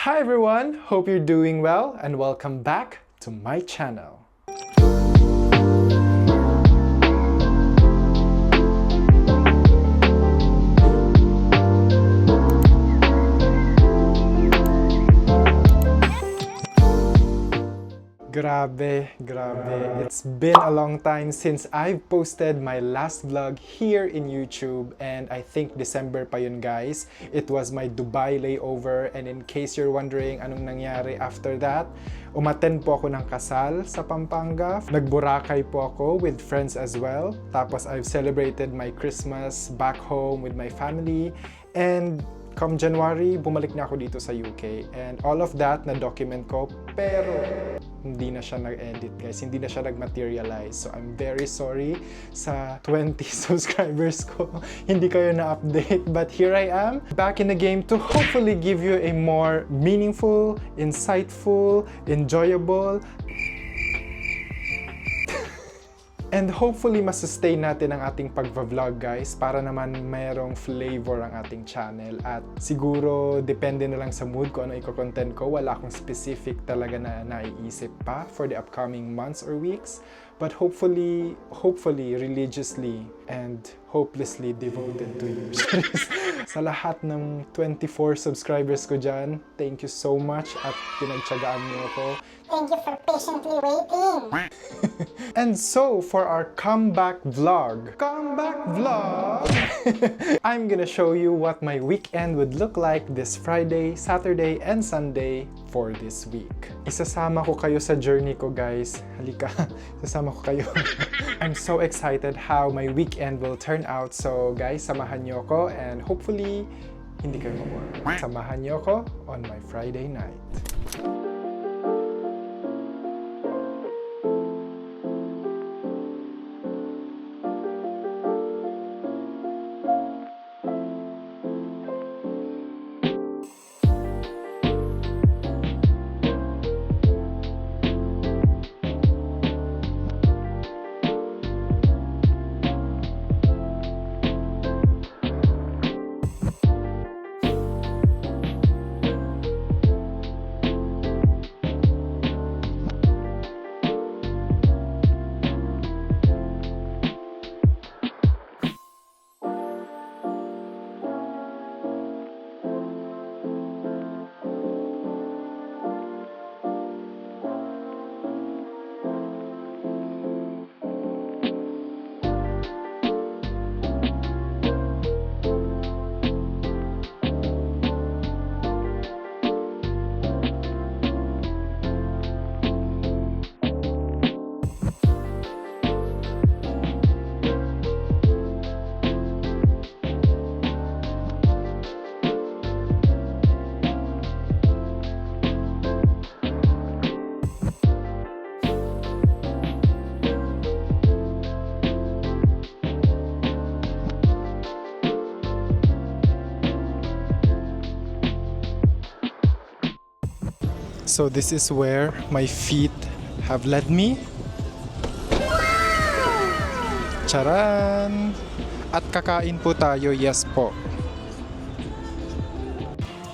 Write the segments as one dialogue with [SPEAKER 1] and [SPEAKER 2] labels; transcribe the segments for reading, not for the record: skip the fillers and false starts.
[SPEAKER 1] Hi everyone, hope you're doing well and welcome back to my channel. Grabe. It's been a long time since I've posted my last vlog here in YouTube and I think December pa yun guys. It was my Dubai layover and in case you're wondering anong nangyari after that, umattend po ako ng kasal sa Pampanga. Nagboracay po ako with friends as well. Tapos I've celebrated my Christmas back home with my family and come January, bumalik na ako dito sa UK and all of that na-document ko pero hindi na siya nag-edit guys, hindi na siya nag-materialize. So I'm very sorry sa 20 subscribers ko, hindi kayo na-update. But here I am, back in the game to hopefully give you a more meaningful, insightful, enjoyable, and hopefully masustain natin ang ating pag-vlog guys para naman mayroong flavor ang ating channel at siguro depende na lang sa mood ko ano i-content ko. Wala akong specific talaga na naiisip pa for the upcoming months or weeks, but hopefully religiously and hopelessly devoted to you. Sa lahat ng 24 subscribers ko dyan, thank you so much at pinagtiyagaan niyo ako.
[SPEAKER 2] Thank you for patiently waiting.
[SPEAKER 1] And so, for our comeback vlog, I'm gonna show you what my weekend would look like this Friday, Saturday, and Sunday for this week. Isasama ko kayo sa journey ko, guys. Halika, isasama ko kayo. I'm so excited how my weekend will turn out. So, guys, samahan niyo ako and hopefully, hindi kayo mabore. Samahan niyo ako on my Friday night. So this is where my feet have led me. Charan! At kakain po tayo, yes po.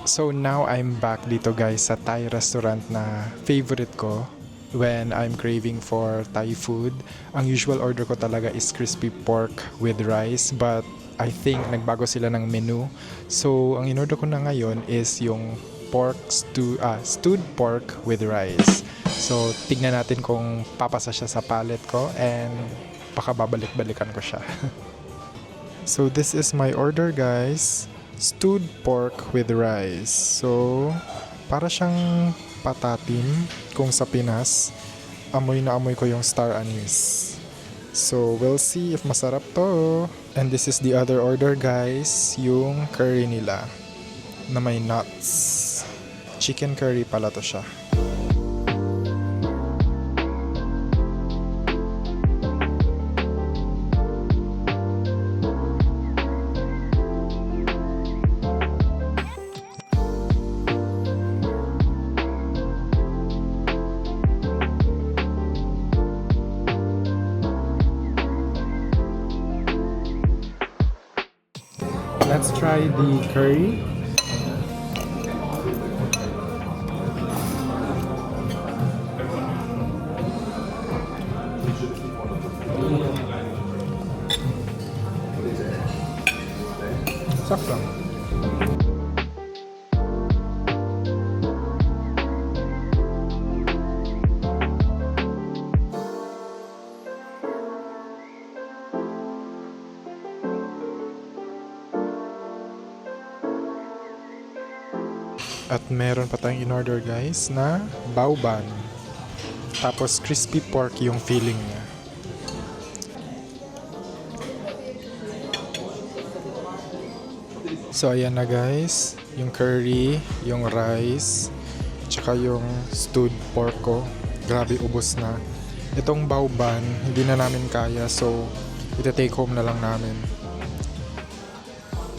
[SPEAKER 1] So now I'm back dito guys sa Thai restaurant na favorite ko when I'm craving for Thai food. Ang usual order ko talaga is crispy pork with rice, but I think nagbago sila ng menu. So ang in-order ko na ngayon is yung stewed pork with rice. So, tignan natin kung papasa siya sa palate ko and baka babalik-balikan ko siya. So, this is my order guys. Stewed pork with rice. So, para siyang patatim kung sa Pinas. Amoy na amoy ko yung star anise. So, we'll see if masarap to. And this is the other order guys. Yung curry nila na may nuts. Chicken curry pala to siya. Let's try the curry. Sakto. At meron pa tayong in-order guys na baoban. Tapos crispy pork yung filling niya. So ayan na guys, yung curry, yung rice, tsaka yung stewed pork ko. Grabe, ubos na. Itong baoban, hindi na namin kaya, so ita-take home na lang namin.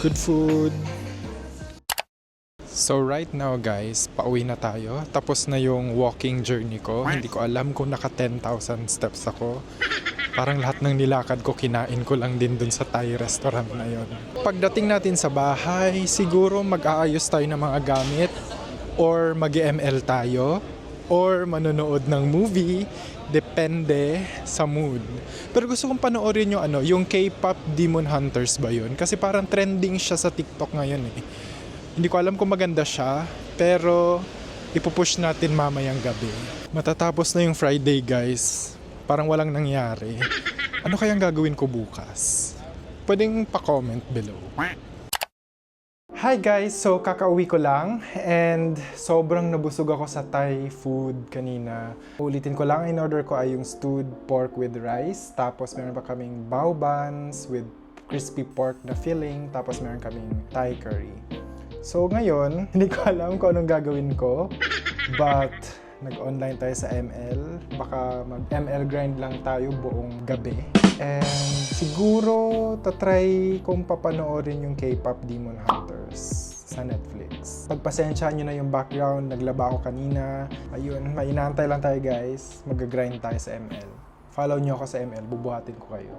[SPEAKER 1] Good food! So right now guys, pauwi na tayo. Tapos na yung walking journey ko. Hindi ko alam kung naka 10,000 steps ako. Parang lahat ng nilakad ko, kinain ko lang din dun sa Thai restaurant na yon. Pagdating natin sa bahay, siguro mag-aayos tayo ng mga gamit or mag-ML tayo or manonood ng movie. Depende sa mood. Pero gusto kong panoorin yung yung K-pop Demon Hunters ba yun? Kasi parang trending siya sa TikTok ngayon eh. Hindi ko alam kung maganda siya, pero ipupush natin mamayang gabi. Matatapos na yung Friday guys. Parang walang nangyari. Ano kayang gagawin ko bukas? Pwedeng pa-comment below. Hi guys! So kakauwi ko lang and sobrang nabusog ako sa Thai food kanina. Ulitin ko lang, in-order ko ay yung stewed pork with rice. Tapos meron pa kaming baobans with crispy pork na filling. Tapos meron kaming Thai curry. So ngayon, hindi ko alam kung anong gagawin ko. But nag-online tayo sa ML. Baka mag-ML grind lang tayo buong gabi. And siguro tatry kong papanoorin yung K-pop Demon Hunters sa Netflix. Pagpasensyahan nyo na yung background, naglaba ako kanina. Ayun, mainantay lang tayo guys. Mag-grind tayo sa ML. Follow nyo ako sa ML, bubuhatin ko kayo.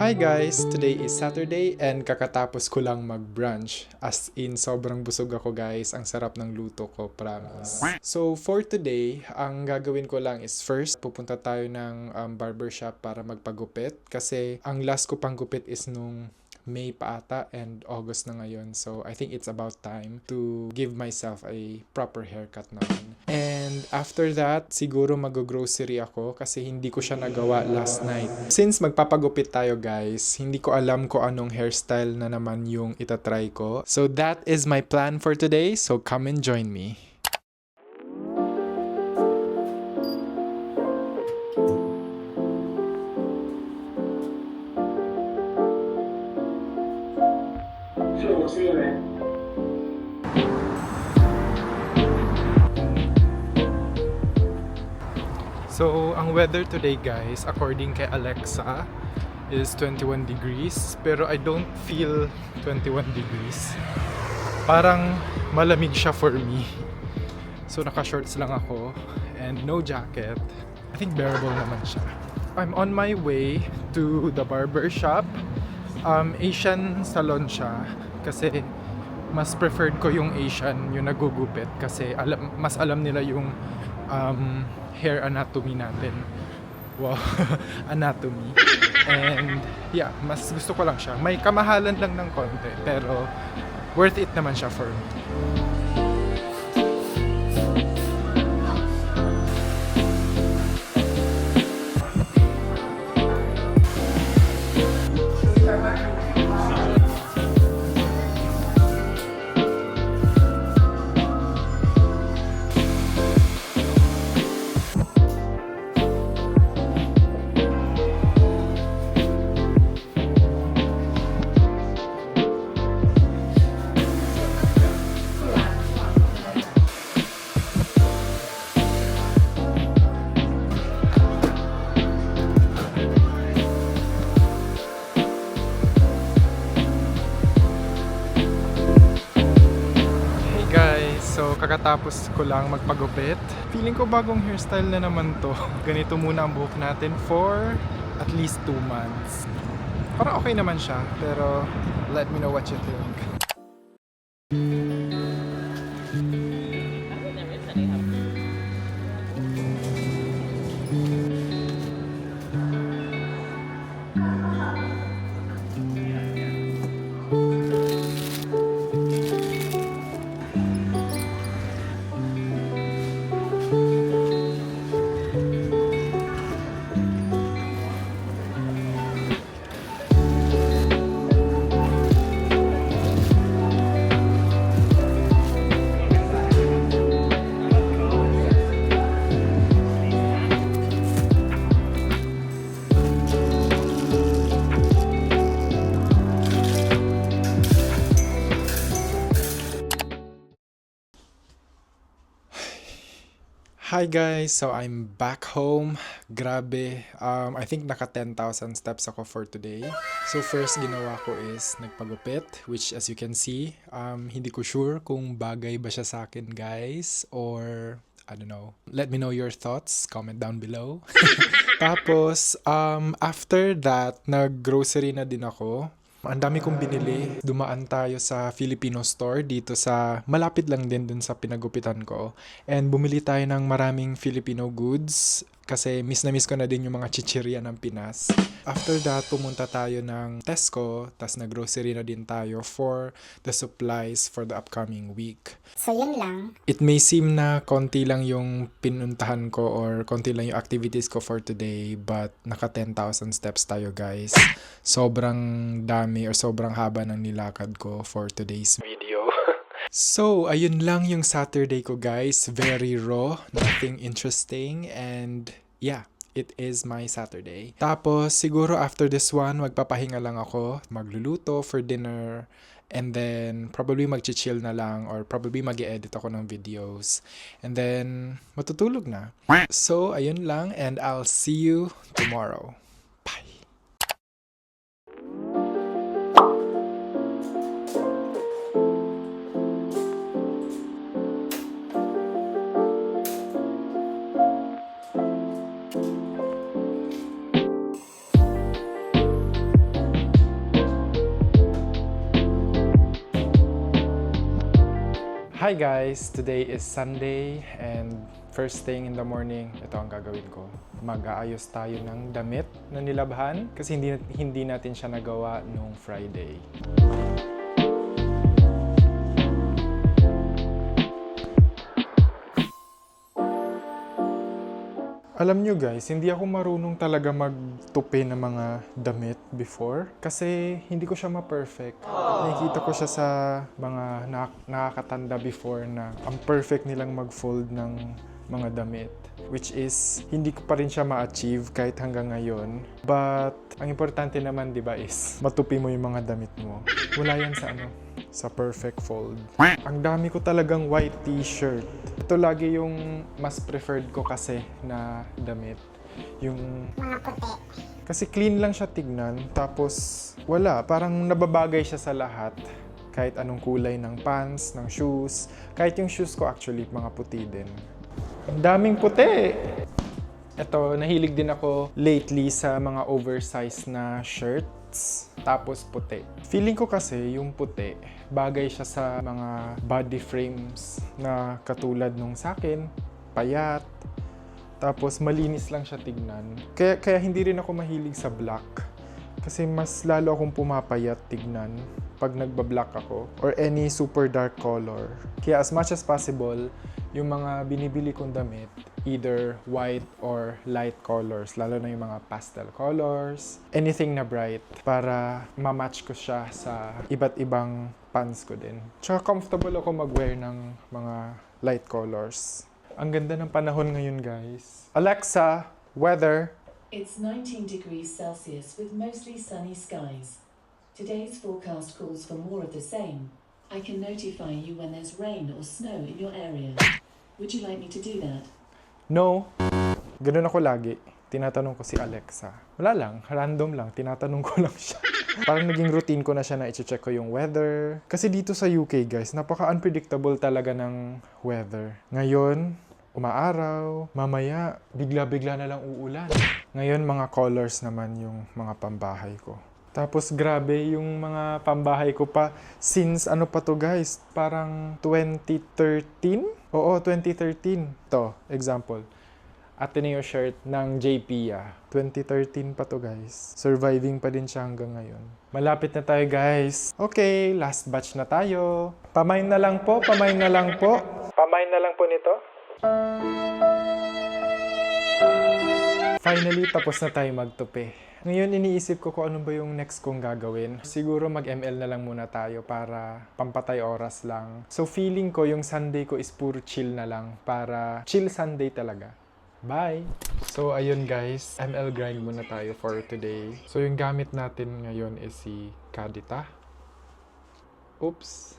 [SPEAKER 1] Hi guys! Today is Saturday and kakatapos ko lang mag-brunch. As in, sobrang busog ako guys. Ang sarap ng luto ko, promise. So for today, ang gagawin ko lang is first, pupunta tayo ng barbershop para magpagupit. Kasi ang last ko pang gupit is nung May pa ata and August na ngayon. So I think it's about time to give myself a proper haircut naman. And after that, siguro mag-grocery ako kasi hindi ko siya nagawa last night. Since magpapagupit tayo guys, hindi ko alam kung anong hairstyle na naman yung itatry ko. So that is my plan for today. So come and join me. So, ang weather today guys, according kay Alexa, is 21 degrees. Pero I don't feel 21 degrees. Parang malamig siya for me. So, naka-shorts lang ako and no jacket. I think bearable naman siya. I'm on my way to the barber shop Asian salon siya kasi mas preferred ko yung Asian, yung nagugupit kasi mas alam nila yung hair anatomy natin. Wow, anatomy. And yeah, mas gusto ko lang siya. May kamahalan lang ng konti pero worth it naman siya for me. Hey guys, so kakatapos ko lang magpagupit. Feeling ko bagong hairstyle na naman to. Ganito muna ang buhok natin for at least 2 months. Parang okay naman siya, pero let me know what you think. Hi guys! So I'm back home. Grabe. I think naka 10,000 steps ako for today. So first ginawa ko is nagpagupit, which as you can see, hindi ko sure kung bagay ba siya sa akin guys or I don't know. Let me know your thoughts. Comment down below. Tapos, after that, nag-grocery na din ako. Ang dami kong binili. Dumaan tayo sa Filipino store dito sa malapit lang din dun sa pinagupitan ko. And bumili tayo ng maraming Filipino goods kasi miss na miss ko na din yung mga chichirya ng Pinas. After that, pumunta tayo ng Tesco, tas nag-grocery na din tayo for the supplies for the upcoming week.
[SPEAKER 2] So yun lang.
[SPEAKER 1] It may seem na konti lang yung pinuntahan ko or konti lang yung activities ko for today, but naka 10,000 steps tayo guys. Sobrang dami or sobrang haba ng nilakad ko for today's video. So, ayun lang yung Saturday ko guys. Very raw, nothing interesting, and yeah, it is my Saturday. Tapos, siguro after this one, magpapahinga lang ako, magluluto for dinner, and then probably mag-chill na lang or probably mag-edit ako ng videos. And then, matutulog na. So, ayun lang, and I'll see you tomorrow. Bye! Hi guys! Today is Sunday and first thing in the morning, ito ang gagawin ko. Mag-aayos tayo ng damit na nilabhan kasi hindi natin siya nagawa nung Friday. Alam nyo guys, hindi ako marunong talaga magtupi ng mga damit before kasi hindi ko siya ma-perfect. Nakikita ko siya sa mga nakakatanda before na ang perfect nilang mag-fold ng mga damit. Which is, hindi ko pa rin siya ma-achieve kahit hanggang ngayon. But, ang importante naman, di ba, is matupi mo yung mga damit mo. Wala yan sa perfect fold. Ang dami ko talagang white t-shirt. Ito lagi yung mas preferred ko kasi na damit. Yung
[SPEAKER 2] Mga puti.
[SPEAKER 1] kasi clean lang siya tignan, tapos wala, parang nababagay siya sa lahat. Kahit anong kulay ng pants, ng shoes. Kahit yung shoes ko actually, mga puti din. Ang daming puti! Ito, nahilig din ako lately sa mga oversized na shirts. whites, tapos puti. Feeling ko kasi yung puti, bagay siya sa mga body frames na katulad nung sakin, payat, tapos malinis lang siya tignan. Kaya hindi rin ako mahilig sa black. Kasi mas lalo akong pumapayat tignan pag nagba-black ako or any super dark color. Kaya as much as possible, yung mga binibili kong damit, either white or light colors, lalo na yung mga pastel colors, anything na bright para ma-match ko siya sa iba't ibang pants ko din. Tsaka comfortable ako mag-wear ng mga light colors. Ang ganda ng panahon ngayon, guys. Alexa, weather.
[SPEAKER 3] It's 19 degrees Celsius with mostly sunny skies. Today's forecast calls for more of the same. I can notify you when there's rain or snow in your area. Would you like me to do that?
[SPEAKER 1] No. Ganun ako lagi. Tinatanong ko si Alexa. Wala lang, random lang. Tinatanong ko lang siya. Parang naging routine ko na siya na i-check ko yung weather. Kasi dito sa UK, guys, napaka-unpredictable talaga ng weather. Ngayon, umaaraw. Mamaya, bigla-bigla na lang uulan. Ngayon, mga colors naman yung mga pambahay ko. Tapos grabe yung mga pambahay ko pa since ano pa to, guys, parang 2013? Oo, 2013. To, example. Ateneo shirt ng JPia. 2013 pa to, guys. Surviving pa din siya hanggang ngayon. Malapit na tayo, guys. Okay, last batch na tayo. Pamain na lang po, pamain na lang po. Pamain na lang po nito. Finally, tapos na tayo magtupi. Ngayon, iniisip ko kung ano ba yung next kong gagawin. Siguro mag-ML na lang muna tayo para pampatay oras lang. So, feeling ko yung Sunday ko is puro chill na lang para chill Sunday talaga. Bye! So, ayun guys, ML grind muna tayo for today. So, yung gamit natin ngayon is si Kadita. Oops!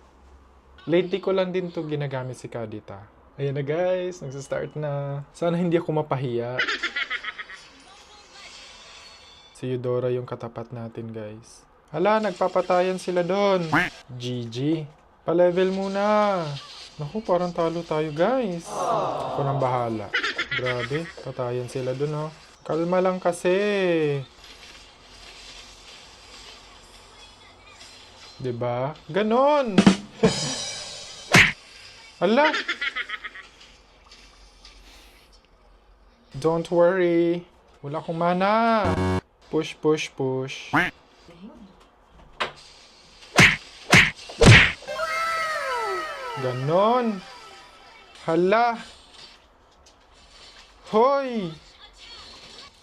[SPEAKER 1] Lately ko lang din to ginagamit si Kadita. Ayan na guys, nagsastart na. Sana hindi ako mapahiya. Si Eudora yung katapat natin, guys. Hala, nagpapatayan sila doon. GG. Pa-level muna. Naku, parang talo tayo, guys. Ako nang bahala. Grabe, patayan sila doon, oh. Kalma lang kasi. Diba? Ganon! Hala! Don't worry. Wala akong mana. Push, push, push. Ganon. Hala. Hoy.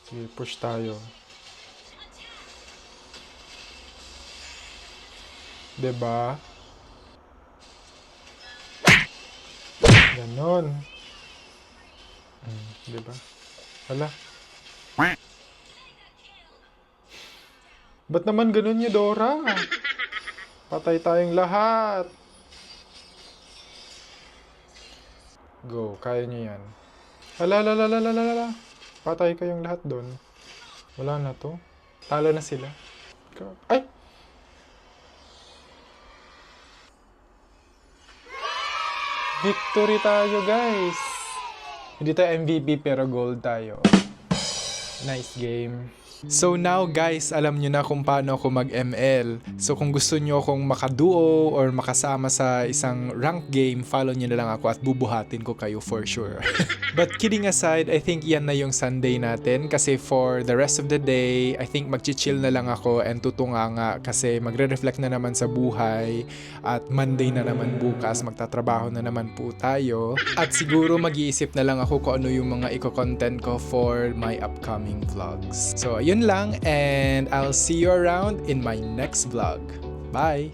[SPEAKER 1] Sige, push tayo. Diba? Ganon. Diba? Hala. Ba't naman ganun yung Dora? Patay tayong lahat. Go, kaya nyo yan. Hala. Patay kayong lahat doon. Wala na to. Talo na sila. Ay! Victory tayo, guys! Hindi tayo MVP pero gold tayo. Nice game. So now guys, alam nyo na kung paano ako mag-ML. So kung gusto nyo akong makaduo or makasama sa isang rank game, follow nyo na lang ako at bubuhatin ko kayo for sure. But kidding aside, I think yan na yung Sunday natin kasi for the rest of the day, I think mag-chill na lang ako and tutunganga kasi magre-reflect na naman sa buhay at Monday na naman bukas, magtatrabaho na naman po tayo. At siguro mag-iisip na lang ako kung ano yung mga iko-content ko for my upcoming vlogs. So yun lang and I'll see you around in my next vlog. Bye!